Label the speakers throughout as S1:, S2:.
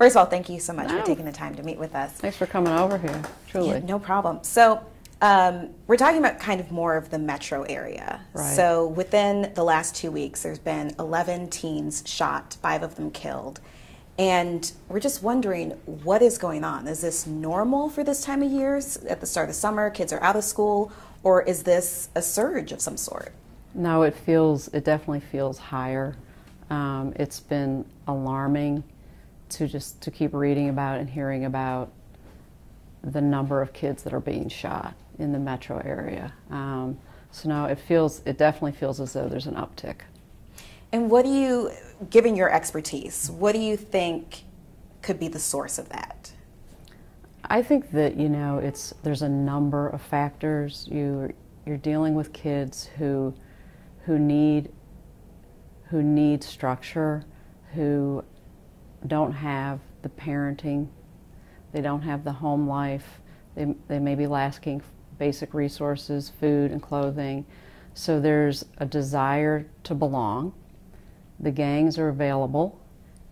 S1: First of all, thank you so much for taking the time to meet with us.
S2: Thanks for coming over here, truly.
S1: Yeah, no problem. So we're talking about kind of more of the metro area.
S2: Right.
S1: So within the last 2 weeks, there's been 11 teens shot, 5 of them killed. And we're just wondering, what is going on? Is this normal for this time of year? At the start of summer, kids are out of school, or is this a surge of some sort?
S2: No, it definitely feels higher. It's been alarming to keep reading about and hearing about the number of kids that are being shot in the metro area. So no, it definitely feels as though there's an uptick.
S1: And what do you, given your expertise, what do you think could be the source of that?
S2: I think that, there's a number of factors. You're dealing with kids who need structure, who don't have the parenting, they don't have the home life, they may be lacking basic resources, food and clothing. So there's a desire to belong. The gangs are available,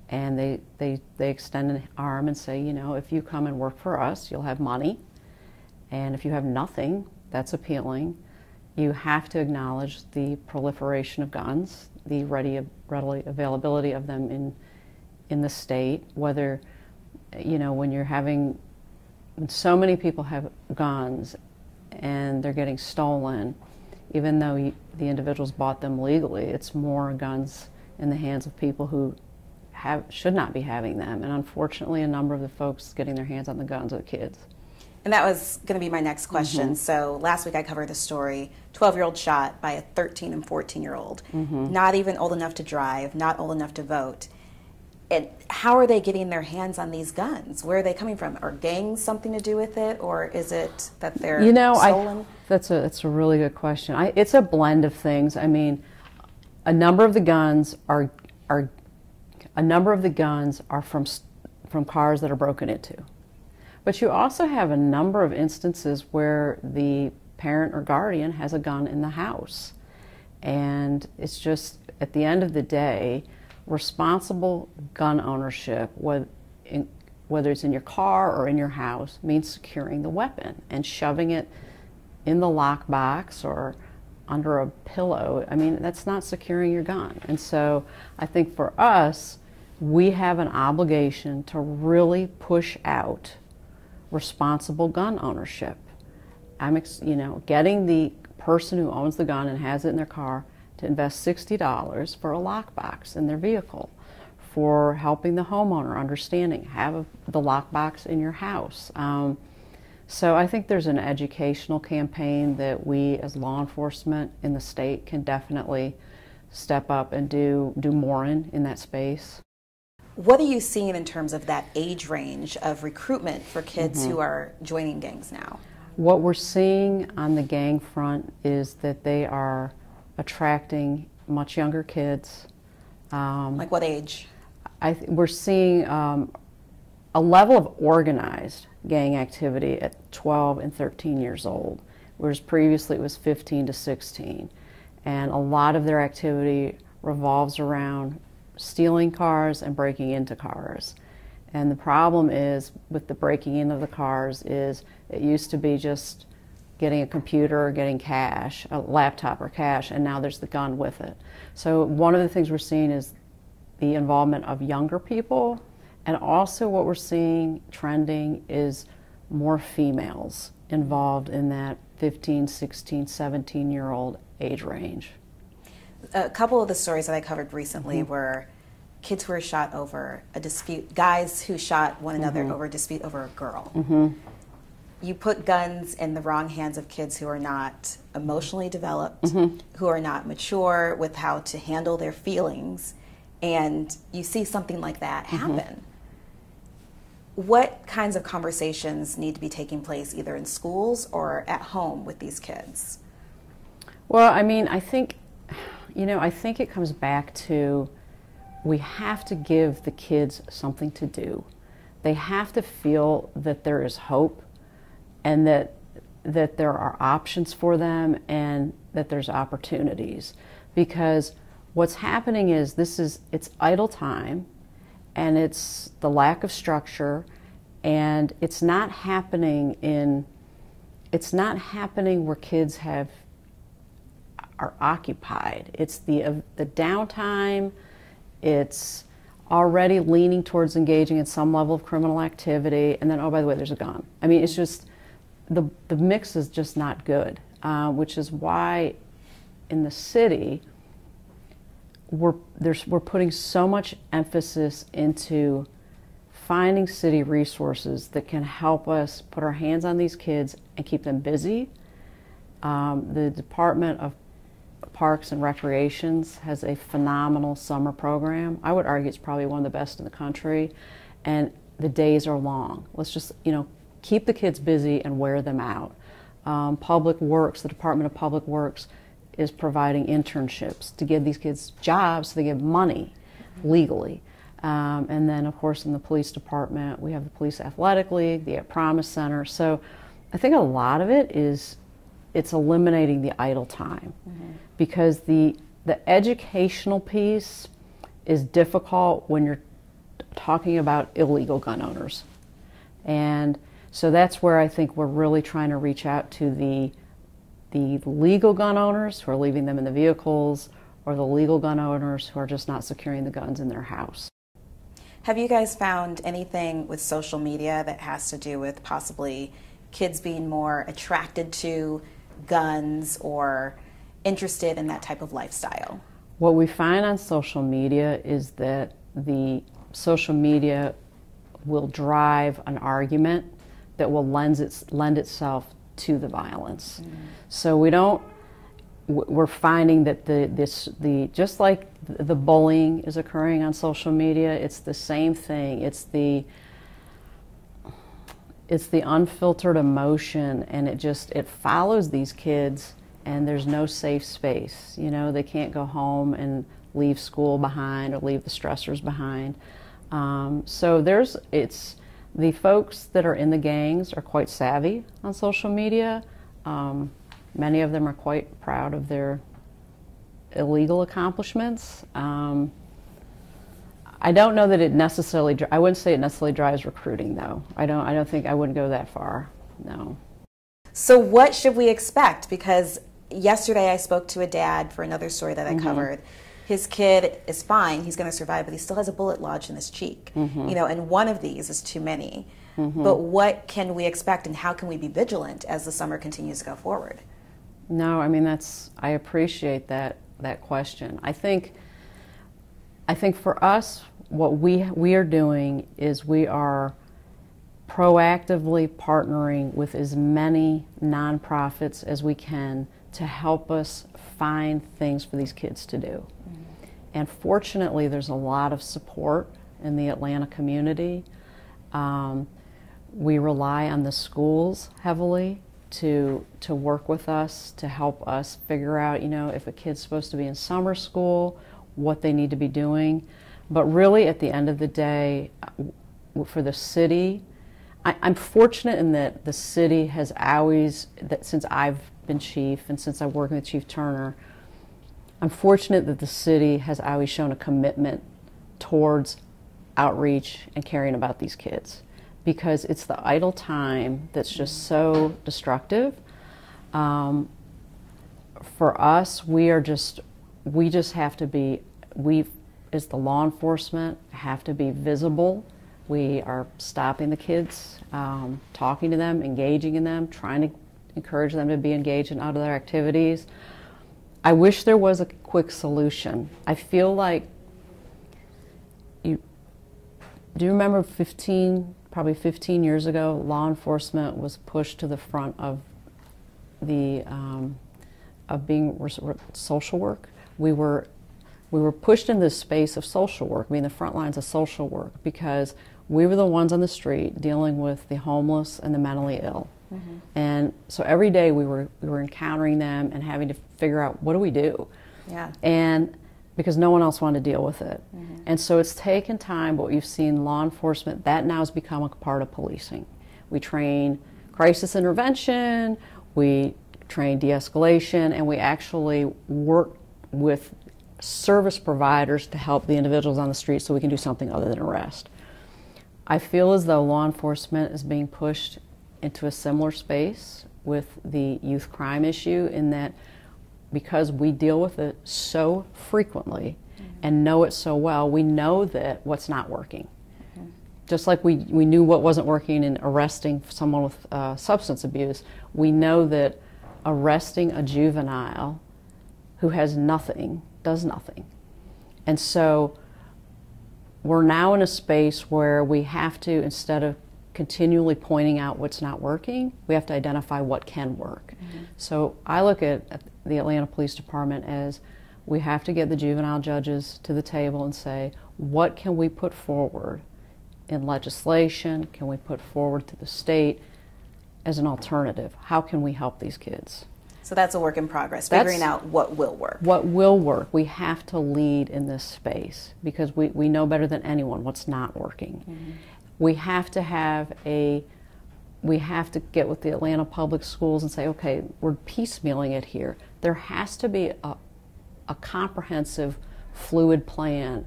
S2: and they extend an arm and say, if you come and work for us, you'll have money. And if you have nothing, that's appealing. You have to acknowledge the proliferation of guns, the readily availability of them in the state, whether, when so many people have guns and they're getting stolen, even though the individuals bought them legally, it's more guns in the hands of people who should not be having them. And unfortunately, a number of the folks getting their hands on the guns are kids.
S1: And that was going to be my next question. Mm-hmm. So last week I covered the story, 12-year-old shot by a 13 and 14-year-old, mm-hmm. not even old enough to drive, not old enough to vote. And how are they getting their hands on these guns? Where are they coming from? Are gangs something to do with it, or is it that they're stolen?
S2: That's a really good question. It's a blend of things. I mean, a number of the guns are from cars that are broken into. But you also have a number of instances where the parent or guardian has a gun in the house. And it's just, at the end of the day, responsible gun ownership, whether it's in your car or in your house, means securing the weapon and shoving it in the lockbox or under a pillow. I mean, that's not securing your gun. And so I think for us, we have an obligation to really push out responsible gun ownership. Getting the person who owns the gun and has it in their car to invest $60 for a lockbox in their vehicle, for helping the homeowner understanding, have the lockbox in your house. So I think there's an educational campaign that we as law enforcement in the state can definitely step up and do more in that space.
S1: What are you seeing in terms of that age range of recruitment for kids mm-hmm. who are joining gangs now?
S2: What we're seeing on the gang front is that they are attracting much younger kids.
S1: Like what age?
S2: We're seeing a level of organized gang activity at 12 and 13 years old, whereas previously it was 15 to 16. And a lot of their activity revolves around stealing cars and breaking into cars. And the problem is with the breaking into the cars is it used to be just getting a computer or getting cash, a laptop or cash, and now there's the gun with it. So one of the things we're seeing is the involvement of younger people, and also what we're seeing trending is more females involved in that 15, 16, 17-year-old age range.
S1: A couple of the stories that I covered recently
S2: mm-hmm.
S1: were kids who were shot over a dispute, guys who shot one another
S2: mm-hmm.
S1: over a dispute over a girl.
S2: Mm-hmm.
S1: You put guns in the wrong hands of kids who are not emotionally developed,
S2: mm-hmm.
S1: who are not mature with how to handle their feelings, and you see something like that happen. Mm-hmm. What kinds of conversations need to be taking place either in schools or at home with these kids?
S2: Well, I mean, I think it comes back to we have to give the kids something to do. They have to feel that there is hope and that there are options for them and that there's opportunities. Because what's happening is it's idle time, and it's the lack of structure, and it's not happening where kids are occupied. It's the downtime. It's already leaning towards engaging in some level of criminal activity, and then, oh, by the way, there's a gun. I mean, it's just, the mix is just not good, which is why in the city we're putting so much emphasis into finding city resources that can help us put our hands on these kids and keep them busy. The Department of Parks and Recreations has a phenomenal summer program. I would argue it's probably one of the best in the country, and the days are long. Let's just, keep the kids busy and wear them out. Public Works, the Department of Public Works is providing internships to give these kids jobs so they get money legally. And then, of course, in the police department, we have the Police Athletic League, the Promise Center. So I think a lot of it is it's eliminating the idle time, because the educational piece is difficult when you're talking about illegal gun owners. And so that's where I think we're really trying to reach out to the legal gun owners who are leaving them in the vehicles, or the legal gun owners who are just not securing the guns in their house.
S1: Have you guys found anything with social media that has to do with possibly kids being more attracted to guns or interested in that type of lifestyle?
S2: What we find on social media is that the social media will drive an argument that will lend itself to the violence. So we're finding that just like the bullying is occurring on social media, it's the same thing. It's the unfiltered emotion, and it follows these kids, and there's no safe space. They can't go home and leave school behind or leave the stressors behind. So the folks that are in the gangs are quite savvy on social media. Many of them are quite proud of their illegal accomplishments. I don't know that I wouldn't say it necessarily drives recruiting, though. I wouldn't go that far, no.
S1: So what should we expect? Because yesterday I spoke to a dad for another story that I covered. His kid is fine, he's going to survive, but he still has a bullet lodged in his cheek. And one of these is too many. But what can we expect, and how can we be vigilant as the summer continues to go forward?
S2: No, I mean, I appreciate that question. I think for us, what we are doing is we are proactively partnering with as many nonprofits as we can to help us find things for these kids to do. And fortunately, there's a lot of support in the Atlanta community. We rely on the schools heavily to work with us, to help us figure out, if a kid's supposed to be in summer school, what they need to be doing. But really, at the end of the day, for the city, I'm fortunate in that the city has always, since I've been chief and since I've worked with Chief Turner, I'm fortunate that the city has always shown a commitment towards outreach and caring about these kids, because it's the idle time that's just so destructive. For us, we just have to be, as the law enforcement, have to be visible. We are stopping the kids, talking to them, engaging in them, trying to encourage them to be engaged in other activities. I wish there was a quick solution. I feel like, do you remember probably 15 years ago, law enforcement was pushed to the front of being social work. We were pushed in this space of social work, the front lines of social work, because we were the ones on the street dealing with the homeless and the mentally ill. And so every day we were encountering them and having to figure out, what do we do?
S1: Yeah.
S2: And because no one else wanted to deal with it. And so it's taken time, but you've seen law enforcement, that now has become a part of policing. We train crisis intervention, we train de-escalation, and we actually work with service providers to help the individuals on the street so we can do something other than arrest. I feel as though law enforcement is being pushed into a similar space with the youth crime issue, in that because we deal with it so frequently and know it so well, we know that what's not working. Just like we knew what wasn't working in arresting someone with substance abuse, we know that arresting a juvenile who has nothing does nothing. And so we're now in a space where we have to, instead of continually pointing out what's not working, we have to identify what can work. So I look at the Atlanta Police Department as, we have to get the juvenile judges to the table and say, what can we put forward in legislation? Can we put forward to the state as an alternative? How can we help these kids?
S1: So that's a work in progress, figuring out what will work.
S2: What will work. We have to lead in this space because we know better than anyone what's not working. We have to get with the Atlanta public schools and say, okay, we're piecemealing it here. There has to be a comprehensive, fluid plan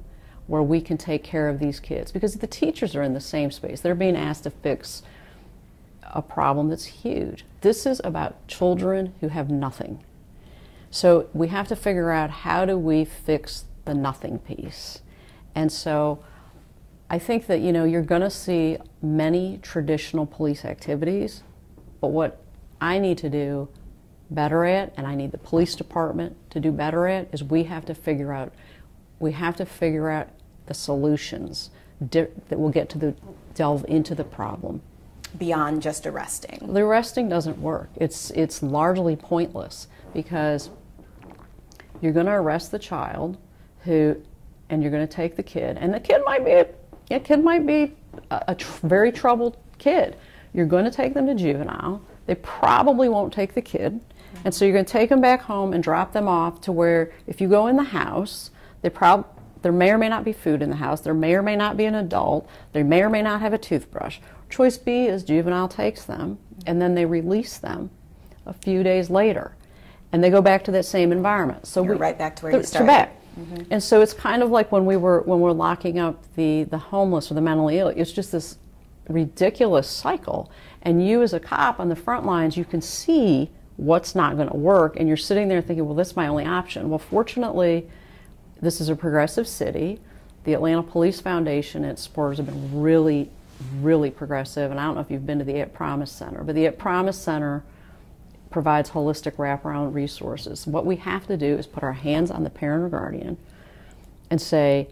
S2: where we can take care of these kids, because the teachers are in the same space. They're being asked to fix a problem that's huge. This is about children who have nothing. So we have to figure out, how do we fix the nothing piece? And so I think that, you're going to see many traditional police activities, but what I need to do better at, and I need the police department to do better at, is we have to figure out the solutions that will get to delve into the problem.
S1: Beyond just arresting.
S2: The arresting doesn't work. It's largely pointless, because you're going to arrest the child and you're going to take the kid, and the kid might be a very troubled kid. You're going to take them to juvenile. They probably won't take the kid, and so you're going to take them back home and drop them off to where, if you go in the house, there may or may not be food in the house. There may or may not be an adult. They may or may not have a toothbrush. Choice B is juvenile takes them, and then they release them a few days later, and they go back to that same environment. So
S1: you're right back to where you started.
S2: And so it's kind of like when we're locking up the homeless or the mentally ill. It's just this ridiculous cycle. And you, as a cop on the front lines, you can see what's not going to work, and you're sitting there thinking, well, this is my only option. Well, fortunately, this is a progressive city. The Atlanta Police Foundation and its supporters have been really, really progressive. And I don't know if you've been to the At Promise Center, but the At Promise Center provides holistic wraparound resources. What we have to do is put our hands on the parent or guardian and say,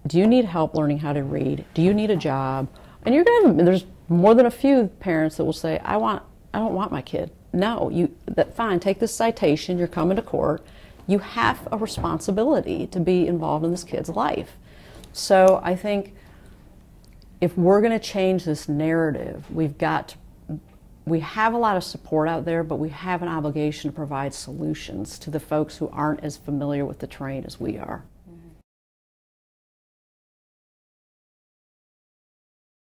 S2: do you need help learning how to read? Do you need a job? And you're going to, there's more than a few parents that will say, I don't want my kid. No, fine, take this citation, you're coming to court. You have a responsibility to be involved in this kid's life. So I think if we're going to change this narrative, we have a lot of support out there, but we have an obligation to provide solutions to the folks who aren't as familiar with the terrain as we are.